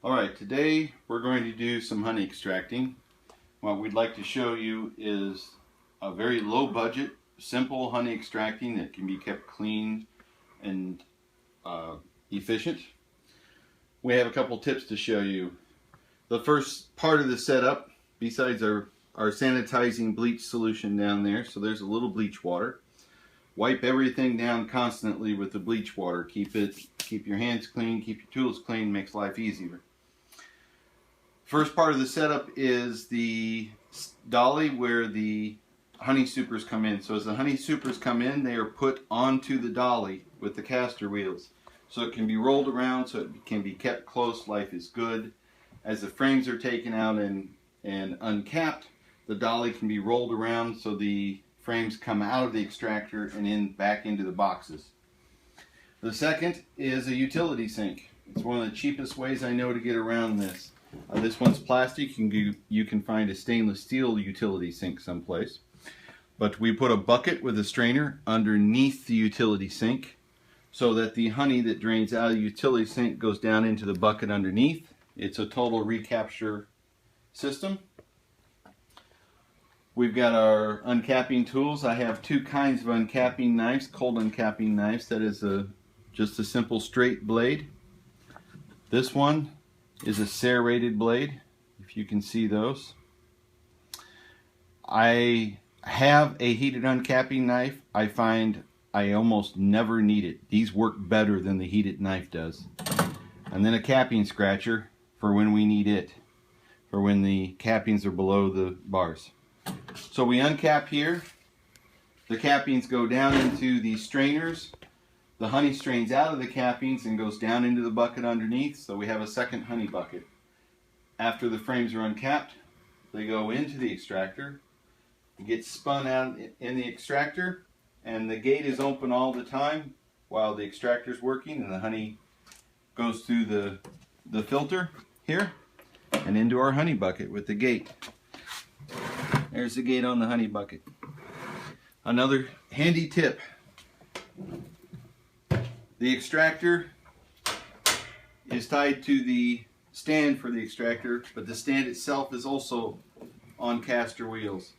Alright, today we're going to do some honey extracting. What we'd like to show you is a very low budget, simple honey extracting that can be kept clean and efficient. We have a couple tips to show you. The first part of the setup, besides our sanitizing bleach solution down there, so there's a little bleach water. Wipe everything down constantly with the bleach water. Keep your hands clean, keep your tools clean, makes life easier. First part of the setup is the dolly where the honey supers come in. So as the honey supers come in, they are put onto the dolly with the caster wheels. So it can be rolled around, so it can be kept close, life is good. As the frames are taken out and uncapped, the dolly can be rolled around so the frames come out of the extractor and back into the boxes. The second is a utility sink. It's one of the cheapest ways I know to get around this. This one's plastic. You can find a stainless steel utility sink someplace. But we put a bucket with a strainer underneath the utility sink so that the honey that drains out of the utility sink goes down into the bucket underneath. It's a total recapture system. We've got our uncapping tools. I have two kinds of uncapping knives, cold uncapping knives. That is just a simple straight blade. This one is a serrated blade, if you can see those. I have a heated uncapping knife. I find I almost never need it. These work better than the heated knife does. And then a capping scratcher for when we need it, for when the cappings are below the bars. So we uncap here. The cappings go down into the strainers. The honey strains out of the cappings and goes down into the bucket underneath, so we have a second honey bucket. After the frames are uncapped, they go into the extractor, get spun out in the extractor, and the gate is open all the time while the extractor is working, and the honey goes through the filter here and into our honey bucket with the gate. There's the gate on the honey bucket. Another handy tip. The extractor is tied to the stand for the extractor, but the stand itself is also on caster wheels.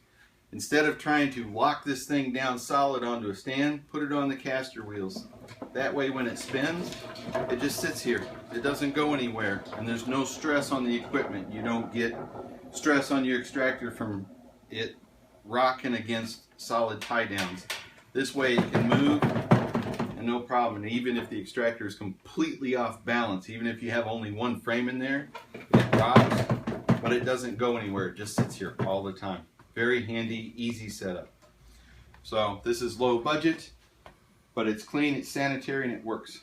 Instead of trying to lock this thing down solid onto a stand, put it on the caster wheels. That way when it spins, it just sits here. It doesn't go anywhere, and there's no stress on the equipment. You don't get stress on your extractor from it rocking against solid tie downs. This way it can move and no problem. And even if the extractor is completely off balance, even if you have only one frame in there, it rocks, but it doesn't go anywhere. It just sits here all the time. Very handy, easy setup. So this is low budget, but it's clean, it's sanitary, and it works.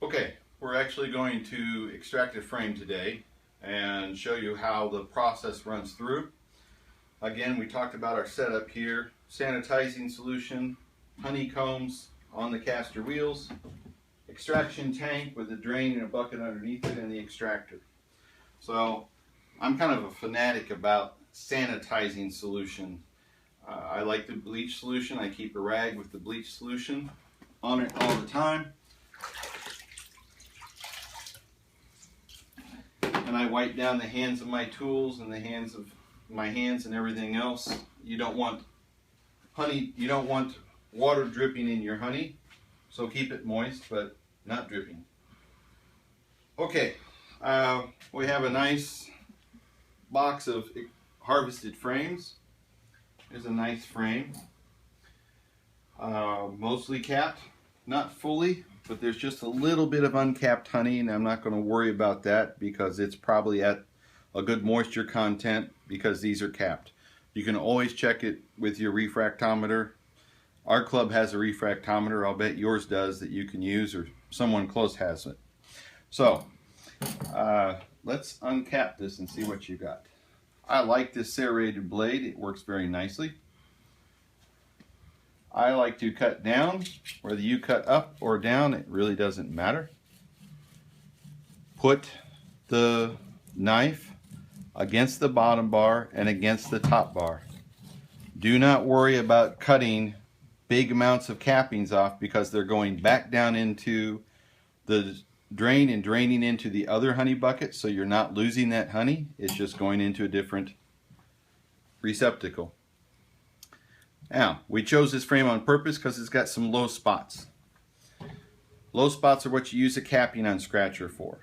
Okay, we're actually going to extract a frame today and show you how the process runs through. Again, we talked about our setup here. Sanitizing solution, honeycombs on the caster wheels, extraction tank with a drain and a bucket underneath it, and the extractor. So I'm kind of a fanatic about sanitizing solution. I like the bleach solution. I keep a rag with the bleach solution on it all the time. And I wipe down the hands of my tools and the hands of my hands and everything else. You don't want honey, you don't want water dripping in your honey, so keep it moist but not dripping. Okay, we have a nice box of harvested frames. There's a nice frame, mostly capped, not fully, but there's just a little bit of uncapped honey, and I'm not going to worry about that because it's probably at a good moisture content because these are capped. You can always check it with your refractometer. Our club has a refractometer. I'll bet yours does that you can use, or someone close has it. So let's uncap this and see what you got. I like this serrated blade. It works very nicely. I like to cut down. Whether you cut up or down, it really doesn't matter. Put the knife against the bottom bar and against the top bar. Do not worry about cutting big amounts of cappings off because they're going back down into the drain and draining into the other honey bucket, so you're not losing that honey. It's just going into a different receptacle. Now, we chose this frame on purpose because it's got some low spots. Low spots are what you use a capping on scratcher for.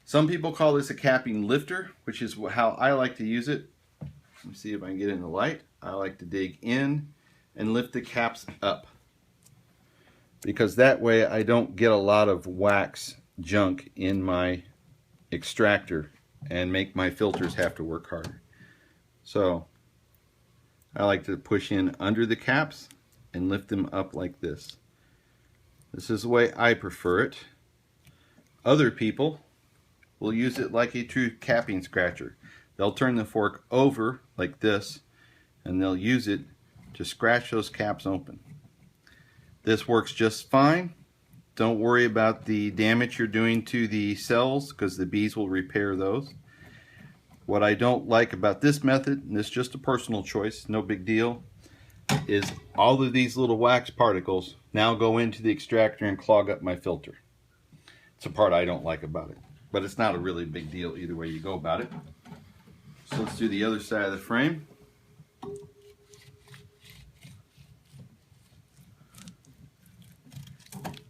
Some people call this a capping lifter, which is how I like to use it. Let me see if I can get it in the light. I like to dig in and lift the caps up, because that way I don't get a lot of wax junk in my extractor and make my filters have to work harder. So I like to push in under the caps and lift them up like this. This is the way I prefer it. Other people will use it like a true capping scratcher. They'll turn the fork over like this, and they'll use it to scratch those caps open. This works just fine. Don't worry about the damage you're doing to the cells, because the bees will repair those. What I don't like about this method, and this is just a personal choice, no big deal, is all of these little wax particles now go into the extractor and clog up my filter. It's a part I don't like about it, but it's not a really big deal either way you go about it. So let's do the other side of the frame.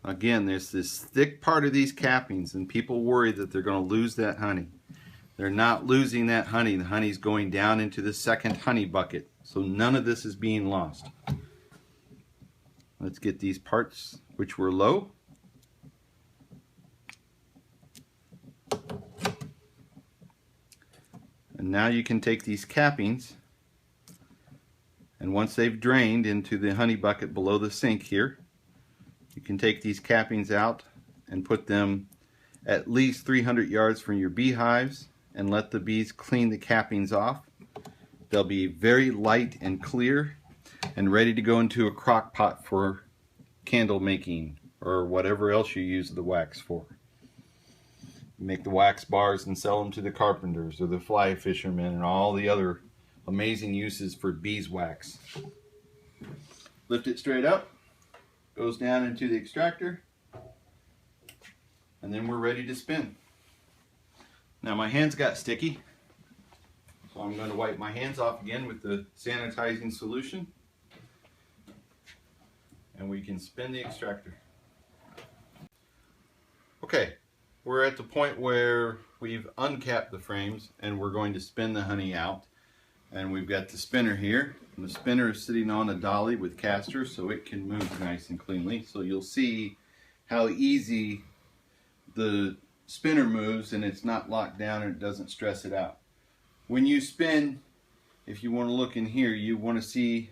Again, there's this thick part of these cappings, and people worry that they're going to lose that honey. They're not losing that honey. The honey's going down into the second honey bucket, so none of this is being lost. Let's get these parts which were low. And now you can take these cappings, and once they've drained into the honey bucket below the sink here, you can take these cappings out and put them at least 300 yards from your beehives and let the bees clean the cappings off. They'll be very light and clear and ready to go into a crock pot for candle making or whatever else you use the wax for. Make the wax bars and sell them to the carpenters or the fly fishermen and all the other amazing uses for beeswax. Lift it straight up, goes down into the extractor, and then we're ready to spin. Now my hands got sticky, so I'm going to wipe my hands off again with the sanitizing solution, and we can spin the extractor. Okay, we're at the point where we've uncapped the frames and we're going to spin the honey out. And we've got the spinner here, and the spinner is sitting on a dolly with casters so it can move nice and cleanly. So you'll see how easy the spinner moves, and it's not locked down and it doesn't stress it out. When you spin, if you want to look in here, you want to see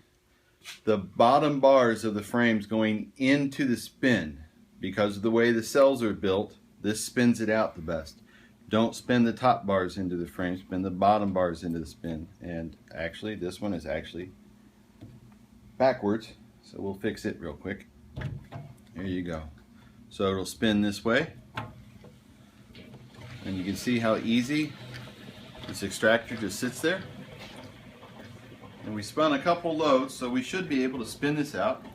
the bottom bars of the frames going into the spin. Because of the way the cells are built, this spins it out the best. Don't spin the top bars into the frame, spin the bottom bars into the spin. And actually, this one is actually backwards, so we'll fix it real quick. There you go. So it'll spin this way. And you can see how easy this extractor just sits there. And we spun a couple loads, so we should be able to spin this out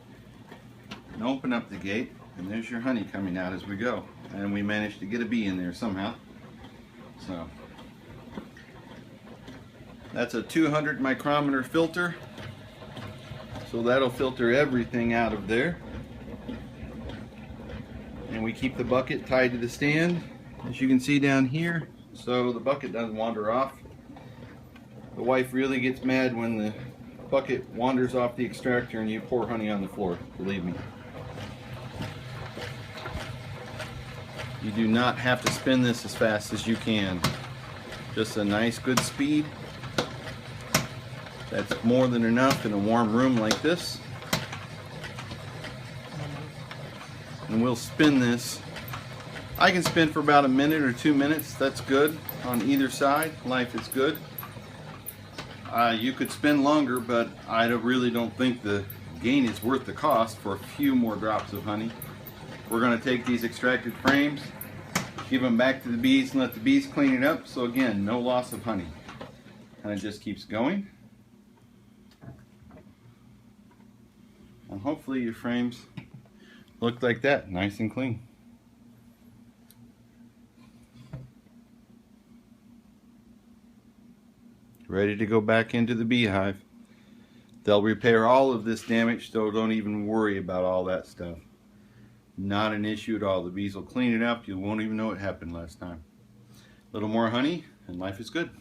and open up the gate. And there's your honey coming out as we go. And we managed to get a bee in there somehow. So that's a 200 micrometer filter, so that'll filter everything out of there. And we keep the bucket tied to the stand, as you can see down here, so the bucket doesn't wander off. The wife really gets mad when the bucket wanders off the extractor and you pour honey on the floor, believe me. You do not have to spin this as fast as you can. Just a nice good speed. That's more than enough in a warm room like this. And we'll spin this. I can spin for about a minute or 2 minutes. That's good on either side. Life is good. You could spin longer, but I really don't think the gain is worth the cost for a few more drops of honey. We're going to take these extracted frames, give them back to the bees and let the bees clean it up. So again, no loss of honey. And it just keeps going. And hopefully your frames look like that, nice and clean. ready to go back into the beehive. They'll repair all of this damage, so don't even worry about all that stuff. Not an issue at all. The bees will clean it up. You won't even know it happened last time. A little more honey and life is good.